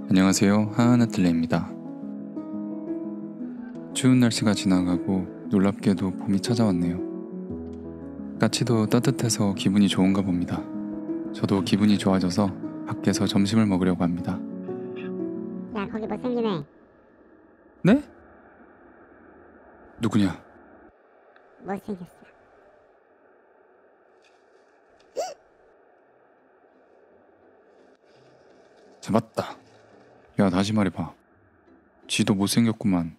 안녕하세요, 하하나틀레입니다. 추운 날씨가 지나가고 놀랍게도 봄이 찾아왔네요. 까치도 따뜻해서 기분이 좋은가 봅니다. 저도 기분이 좋아져서 밖에서 점심을 먹으려고 합니다. 야, 거기 못생기네. 네? 누구냐? 못생겼어. 잡았다. 야, 다시 말해봐. 지도 못생겼구만.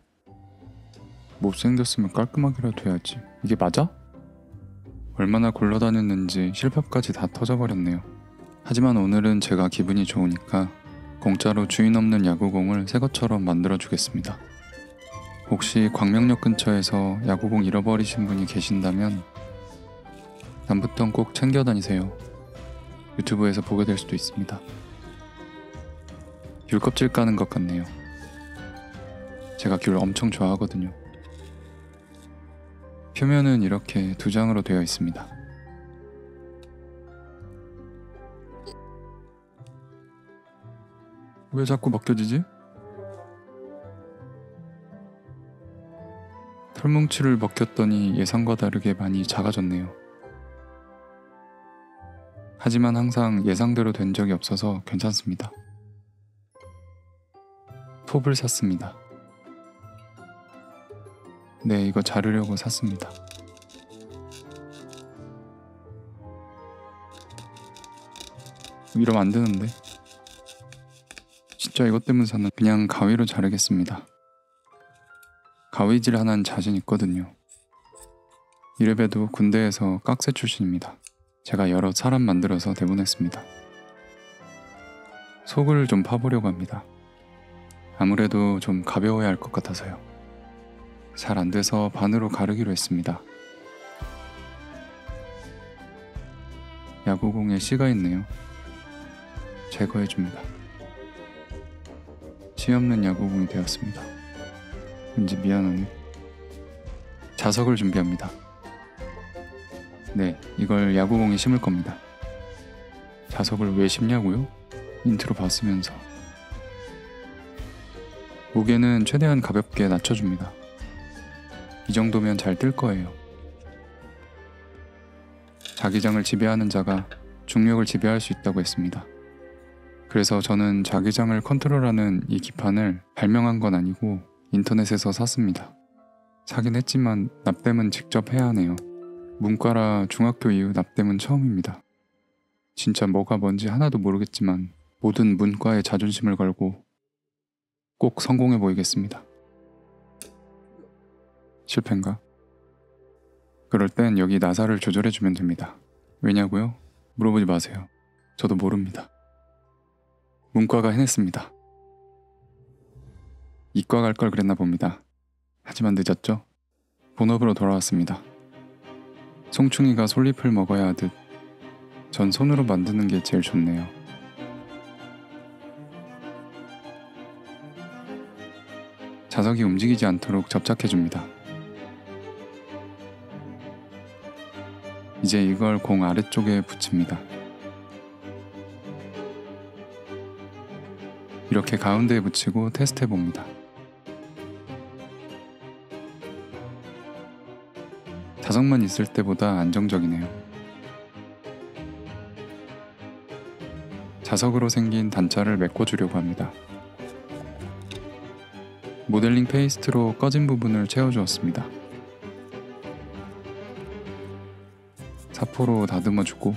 못생겼으면 깔끔하게라도 해야지. 이게 맞아? 얼마나 굴러다녔는지 실밥까지 다 터져버렸네요. 하지만 오늘은 제가 기분이 좋으니까 공짜로 주인 없는 야구공을 새 것처럼 만들어주겠습니다. 혹시 광명역 근처에서 야구공 잃어버리신 분이 계신다면 다음부턴 꼭 챙겨 다니세요. 유튜브에서 보게 될 수도 있습니다. 귤 껍질 까는 것 같네요. 제가 귤 엄청 좋아하거든요. 표면은 이렇게 2장으로 되어 있습니다. 왜 자꾸 벗겨지지? 털뭉치를 벗겼더니 예상과 다르게 많이 작아졌네요. 하지만 항상 예상대로 된 적이 없어서 괜찮습니다. 톱을 샀습니다. 네, 이거 자르려고 샀습니다. 이러면 안 되는데. 진짜 이것 때문에 샀나? 그냥 가위로 자르겠습니다. 가위질 하나는 자신 있거든요. 이래봬도 군대에서 깍새 출신입니다. 제가 여러 사람 만들어서 대본했습니다. 속을 좀 파보려고 합니다. 아무래도 좀 가벼워야 할 것 같아서요. 잘 안돼서 반으로 가르기로 했습니다. 야구공에 씨가 있네요. 제거해줍니다. 씨 없는 야구공이 되었습니다. 왠지 미안하네. 자석을 준비합니다. 네, 이걸 야구공에 심을 겁니다. 자석을 왜 심냐고요? 인트로 봤으면서. 무게는 최대한 가볍게 낮춰줍니다. 이 정도면 잘 뜰 거예요. 자기장을 지배하는 자가 중력을 지배할 수 있다고 했습니다. 그래서 저는 자기장을 컨트롤하는 이 기판을 발명한 건 아니고 인터넷에서 샀습니다. 사긴 했지만 납땜은 직접 해야 하네요. 문과라 중학교 이후 납땜은 처음입니다. 진짜 뭐가 뭔지 하나도 모르겠지만 모든 문과에 자존심을 걸고 꼭 성공해 보이겠습니다. 실패인가? 그럴 땐 여기 나사를 조절해주면 됩니다. 왜냐고요? 물어보지 마세요. 저도 모릅니다. 문과가 해냈습니다. 이과 갈 걸 그랬나 봅니다. 하지만 늦었죠? 본업으로 돌아왔습니다. 송충이가 솔잎을 먹어야 하듯 전 손으로 만드는 게 제일 좋네요. 자석이 움직이지 않도록 접착해줍니다. 이제 이걸 공 아래쪽에 붙입니다. 이렇게 가운데에 붙이고 테스트해봅니다. 자석만 있을 때보다 안정적이네요. 자석으로 생긴 단차를 메꿔주려고 합니다. 모델링 페이스트로 꺼진 부분을 채워주었습니다. 사포로 다듬어주고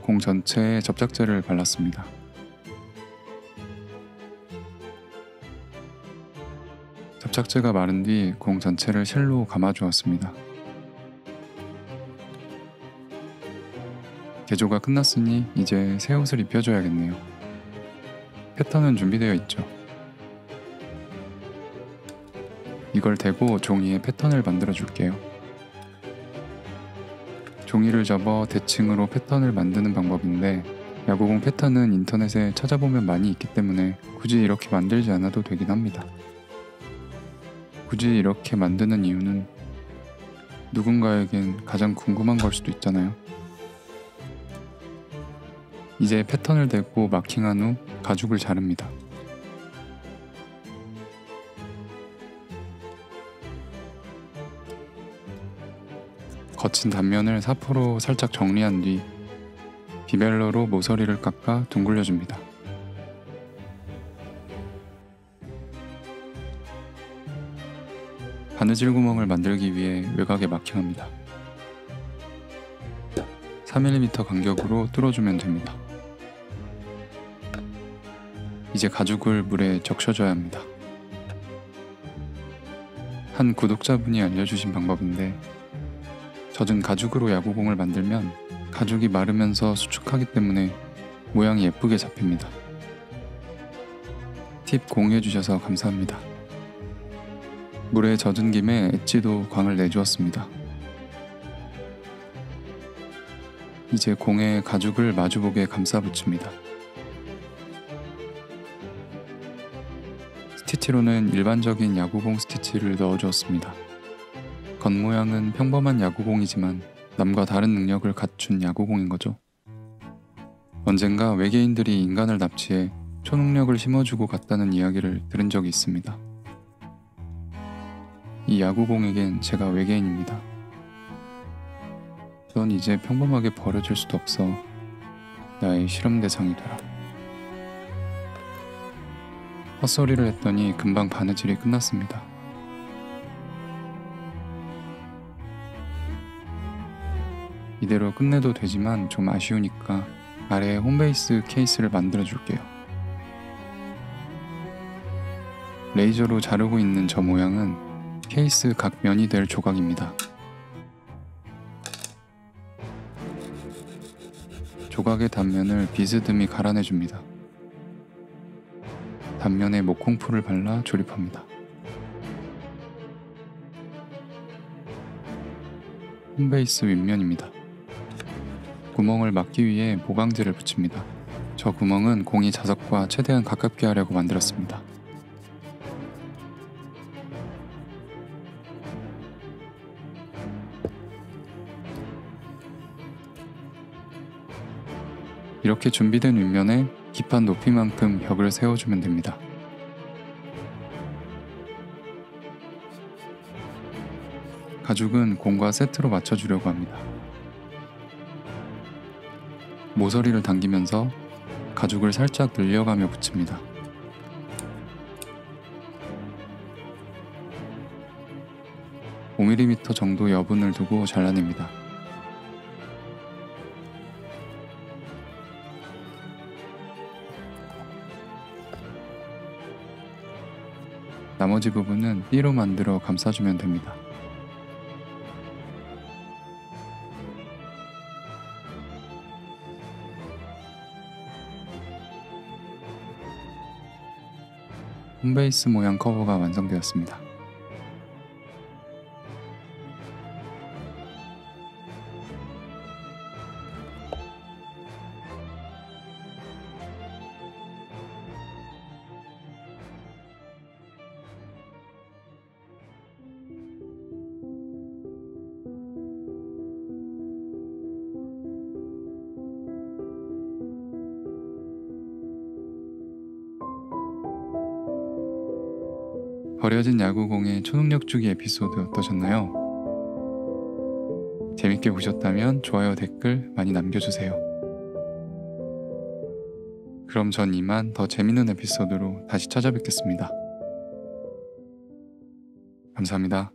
공 전체에 접착제를 발랐습니다. 접착제가 마른 뒤 공 전체를 실로 감아주었습니다. 개조가 끝났으니 이제 새 옷을 입혀줘야겠네요. 패턴은 준비되어 있죠. 이걸 대고 종이에 패턴을 만들어 줄게요. 종이를 접어 대칭으로 패턴을 만드는 방법인데 야구공 패턴은 인터넷에 찾아보면 많이 있기 때문에 굳이 이렇게 만들지 않아도 되긴 합니다. 굳이 이렇게 만드는 이유는 누군가에겐 가장 궁금한 걸 수도 있잖아요. 이제 패턴을 대고 마킹한 후 가죽을 자릅니다. 거친 단면을 사포로 살짝 정리한 뒤 비벨러로 모서리를 깎아 둥글려줍니다. 바느질 구멍을 만들기 위해 외곽에 마킹합니다. 4mm 간격으로 뚫어주면 됩니다. 이제 가죽을 물에 적셔줘야 합니다. 한 구독자분이 알려주신 방법인데, 젖은 가죽으로 야구공을 만들면 가죽이 마르면서 수축하기 때문에 모양이 예쁘게 잡힙니다. 팁 공유해주셔서 감사합니다. 물에 젖은 김에 엣지도 광을 내주었습니다. 이제 공에 가죽을 마주보게 감싸 붙입니다. 스티치로는 일반적인 야구공 스티치를 넣어주었습니다. 겉모양은 평범한 야구공이지만 남과 다른 능력을 갖춘 야구공인 거죠. 언젠가 외계인들이 인간을 납치해 초능력을 심어주고 갔다는 이야기를 들은 적이 있습니다. 이 야구공에겐 제가 외계인입니다. 넌 이제 평범하게 버려질 수도 없어. 나의 실험 대상이 되라. 헛소리를 했더니 금방 바느질이 끝났습니다. 이대로 끝내도 되지만 좀 아쉬우니까 아래에 홈베이스 케이스를 만들어 줄게요. 레이저로 자르고 있는 저 모양은 케이스 각 면이 될 조각입니다. 조각의 단면을 비스듬히 갈아내줍니다. 단면에 목콩풀을 발라 조립합니다. 홈베이스 윗면입니다. 구멍을 막기 위해 보강제를 붙입니다. 저 구멍은 공이 자석과 최대한 가깝게 하려고 만들었습니다. 이렇게 준비된 윗면에 기판 높이만큼 벽을 세워주면 됩니다. 가죽은 공과 세트로 맞춰주려고 합니다. 모서리를 당기면서 가죽을 살짝 늘려가며 붙입니다. (5mm) 정도 여분을 두고 잘라냅니다. 나머지 부분은 삐로 만들어 감싸주면 됩니다. 홈베이스 모양 커버가 완성되었습니다. 버려진 야구공의 초능력 주기 에피소드 어떠셨나요? 재밌게 보셨다면 좋아요, 댓글 많이 남겨주세요. 그럼 전 이만 더 재밌는 에피소드로 다시 찾아뵙겠습니다. 감사합니다.